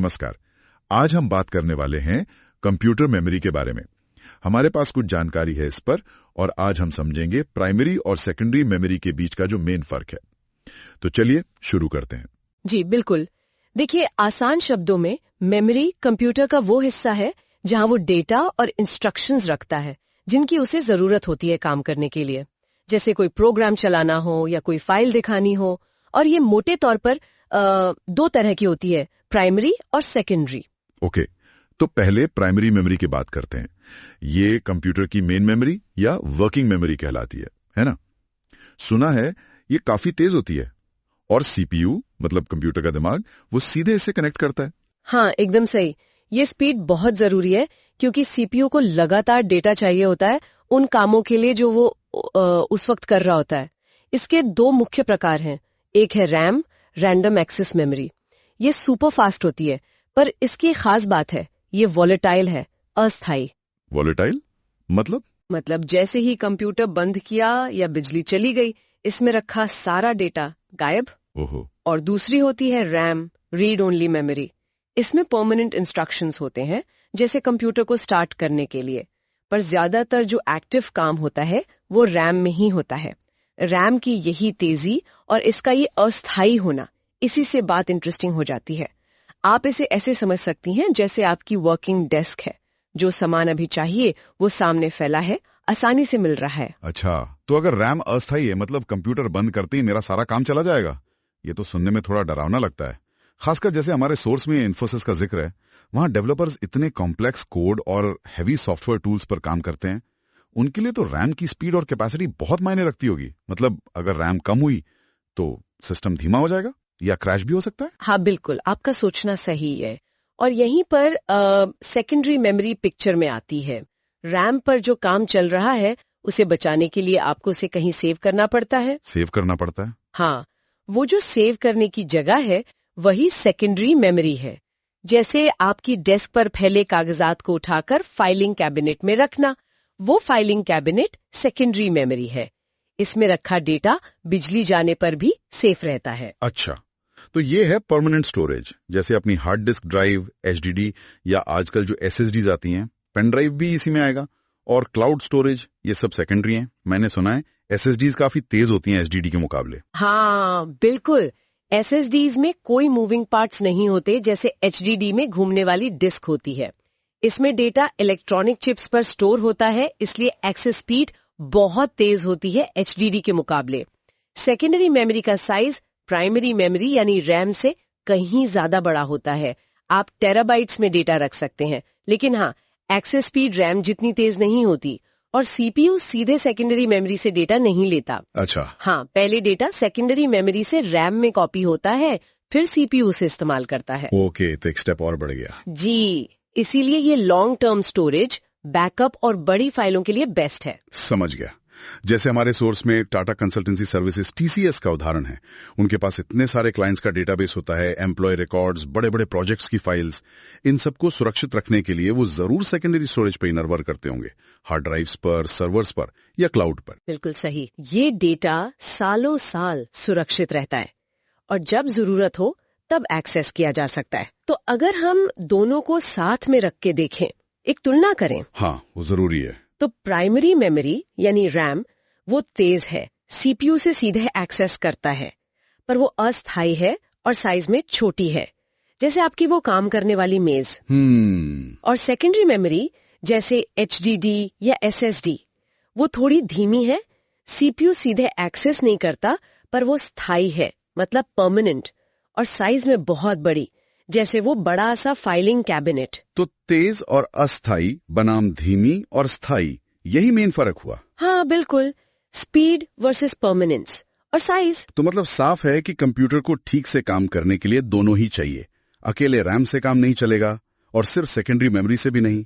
नमस्कार। आज हम बात करने वाले हैं कंप्यूटर मेमोरी के बारे में। हमारे पास कुछ जानकारी है इस पर और आज हम समझेंगे प्राइमरी और सेकेंडरी मेमोरी के बीच का जो मेन फर्क है। तो चलिए शुरू करते हैं। जी बिल्कुल। देखिए, आसान शब्दों में मेमोरी कंप्यूटर का वो हिस्सा है जहां वो डेटा और इंस्ट्रक्शंस रखता है जिनकी उसे जरूरत होती है काम करने के लिए, जैसे कोई प्रोग्राम चलाना हो या कोई फाइल दिखानी हो। और ये मोटे तौर पर दो तरह की होती है, प्राइमरी और सेकेंडरी। ओके, तो पहले प्राइमरी मेमोरी की बात करते हैं। ये कंप्यूटर की मेन मेमोरी या वर्किंग मेमोरी कहलाती है ना? सुना है ये काफी तेज होती है और सीपीयू मतलब कंप्यूटर का दिमाग वो सीधे इससे कनेक्ट करता है। हाँ, एकदम सही। ये स्पीड बहुत जरूरी है क्योंकि सीपीयू को लगातार डेटा चाहिए होता है उन कामों के लिए जो वो उस वक्त कर रहा होता है। इसके दो मुख्य प्रकार हैं। एक है रैम, रैंडम एक्सेस मेमोरी। ये सुपर फास्ट होती है, पर इसकी एक खास बात है, ये वॉलेटाइल है, अस्थायी। वॉलेटाइल मतलब जैसे ही कंप्यूटर बंद किया या बिजली चली गई, इसमें रखा सारा डेटा गायब। ओहो। और दूसरी होती है रैम, रीड ओनली मेमोरी। इसमें परमानेंट इंस्ट्रक्शंस होते हैं जैसे कंप्यूटर को स्टार्ट करने के लिए, पर ज्यादातर जो एक्टिव काम होता है वो रैम में ही होता है। रैम की यही तेजी और इसका ये अस्थायी होना, इसी से बात इंटरेस्टिंग हो जाती है। आप इसे ऐसे समझ सकती हैं जैसे आपकी वर्किंग डेस्क है, जो सामान अभी चाहिए वो सामने फैला है, आसानी से मिल रहा है। अच्छा, तो अगर रैम अस्थायी है मतलब कंप्यूटर बंद करते ही मेरा सारा काम चला जाएगा? ये तो सुनने में थोड़ा डरावना लगता है, खासकर जैसे हमारे सोर्स में इन्फोसिस का जिक्र है। वहां डेवलपर्स इतने कॉम्प्लेक्स कोड और हैवी सॉफ्टवेयर टूल्स पर काम करते हैं, उनके लिए तो रैम की स्पीड और कैपेसिटी बहुत मायने रखती होगी। मतलब अगर रैम कम हुई तो सिस्टम धीमा हो जाएगा या क्रैश भी हो सकता है। हाँ बिल्कुल, आपका सोचना सही है। और यहीं पर सेकेंडरी मेमोरी पिक्चर में आती है। रैम पर जो काम चल रहा है उसे बचाने के लिए आपको उसे कहीं सेव करना पड़ता है। सेव करना पड़ता है? हाँ, वो जो सेव करने की जगह है वही सेकेंडरी मेमोरी है। जैसे आपकी डेस्क पर फैले कागजात को उठाकर फाइलिंग कैबिनेट में रखना, वो फाइलिंग कैबिनेट सेकेंडरी मेमोरी है। इसमें रखा डेटा बिजली जाने पर भी सेफ रहता है। अच्छा, तो ये है परमानेंट स्टोरेज, जैसे अपनी हार्ड डिस्क ड्राइव, एचडीडी या आजकल जो एसएसडीज आती हैं, पेन ड्राइव भी इसी में आएगा। और क्लाउड स्टोरेज ये सब सेकेंडरी हैं। मैंने सुना है एसएसडीज काफी तेज होती हैं एचडीडी के मुकाबले। हाँ बिल्कुल, एसएसडीज में कोई मूविंग पार्ट्स नहीं होते जैसे एचडीडी में घूमने वाली डिस्क होती है। इसमें डेटा इलेक्ट्रॉनिक चिप्स पर स्टोर होता है, इसलिए एक्सेस स्पीड बहुत तेज होती है एचडीडी के मुकाबले। सेकेंडरी मेमोरी का साइज प्राइमरी मेमोरी यानी रैम से कहीं ज्यादा बड़ा होता है। आप टेराबाइट्स में डेटा रख सकते हैं, लेकिन हाँ, एक्सेस स्पीड रैम जितनी तेज नहीं होती। और सीपीयू सीधे सेकेंडरी मेमोरी से डेटा नहीं लेता। अच्छा। हाँ, पहले डेटा सेकेंडरी मेमोरी से रैम में कॉपी होता है, फिर सीपीयू उसे इस्तेमाल करता है। ओके, तो एक स्टेप और बढ़ गया। जी, इसीलिए ये लॉन्ग टर्म स्टोरेज, बैकअप और बड़ी फाइलों के लिए बेस्ट है। समझ गया। जैसे हमारे सोर्स में टाटा कंसल्टेंसी सर्विसेज टीसीएस का उदाहरण है। उनके पास इतने सारे क्लाइंट्स का डेटाबेस होता है, एम्प्लॉय रिकॉर्ड्स, बड़े बड़े प्रोजेक्ट्स की फाइल्स। इन सबको सुरक्षित रखने के लिए वो जरूर सेकेंडरी स्टोरेज पे इन्वर्ट करते होंगे, हार्ड ड्राइव्स पर, सर्वर्स पर या क्लाउड पर। बिल्कुल सही। ये डेटा सालों साल सुरक्षित रहता है और जब जरूरत हो तब एक्सेस किया जा सकता है। तो अगर हम दोनों को साथ में रख के देखें, एक तुलना करें, हाँ वो जरूरी है। तो प्राइमरी मेमोरी यानी रैम वो तेज है, सीपीयू से सीधे एक्सेस करता है, पर वो अस्थायी है और साइज में छोटी है, जैसे आपकी वो काम करने वाली मेज। और सेकेंडरी मेमोरी जैसे एचडीडी या एसएसडी वो थोड़ी धीमी है, सीपीयू सीधे एक्सेस नहीं करता, पर वो स्थायी है, मतलब परमानेंट, और साइज में बहुत बड़ी, जैसे वो बड़ा सा फाइलिंग कैबिनेट। तो तेज और अस्थाई बनाम धीमी और स्थाई, यही मेन फर्क हुआ। हाँ बिल्कुल, स्पीड वर्सेस परमानेंस और साइज। तो मतलब साफ है कि कंप्यूटर को ठीक से काम करने के लिए दोनों ही चाहिए। अकेले रैम से काम नहीं चलेगा और सिर्फ सेकेंडरी मेमोरी से भी नहीं।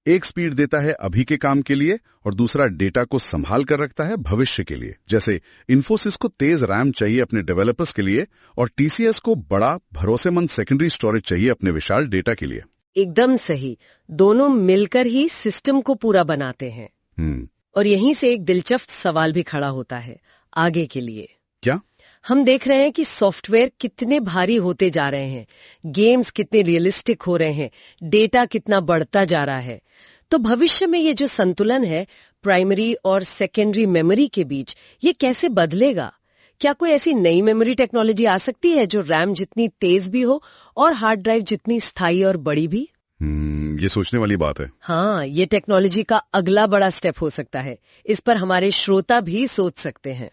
एक स्पीड देता है अभी के काम के लिए और दूसरा डेटा को संभाल कर रखता है भविष्य के लिए। जैसे इन्फोसिस को तेज रैम चाहिए अपने डेवलपर्स के लिए और टीसीएस को बड़ा भरोसेमंद सेकेंडरी स्टोरेज चाहिए अपने विशाल डेटा के लिए। एकदम सही, दोनों मिलकर ही सिस्टम को पूरा बनाते हैं। और यहीं से एक दिलचस्प सवाल भी खड़ा होता है आगे के लिए। क्या? हम देख रहे हैं कि सॉफ्टवेयर कितने भारी होते जा रहे हैं, गेम्स कितने रियलिस्टिक हो रहे हैं, डेटा कितना बढ़ता जा रहा है। तो भविष्य में ये जो संतुलन है प्राइमरी और सेकेंडरी मेमोरी के बीच, ये कैसे बदलेगा? क्या कोई ऐसी नई मेमोरी टेक्नोलॉजी आ सकती है जो रैम जितनी तेज भी हो और हार्ड ड्राइव जितनी स्थायी और बड़ी भी? ये सोचने वाली बात है। हाँ, ये टेक्नोलॉजी का अगला बड़ा स्टेप हो सकता है। इस पर हमारे श्रोता भी सोच सकते हैं।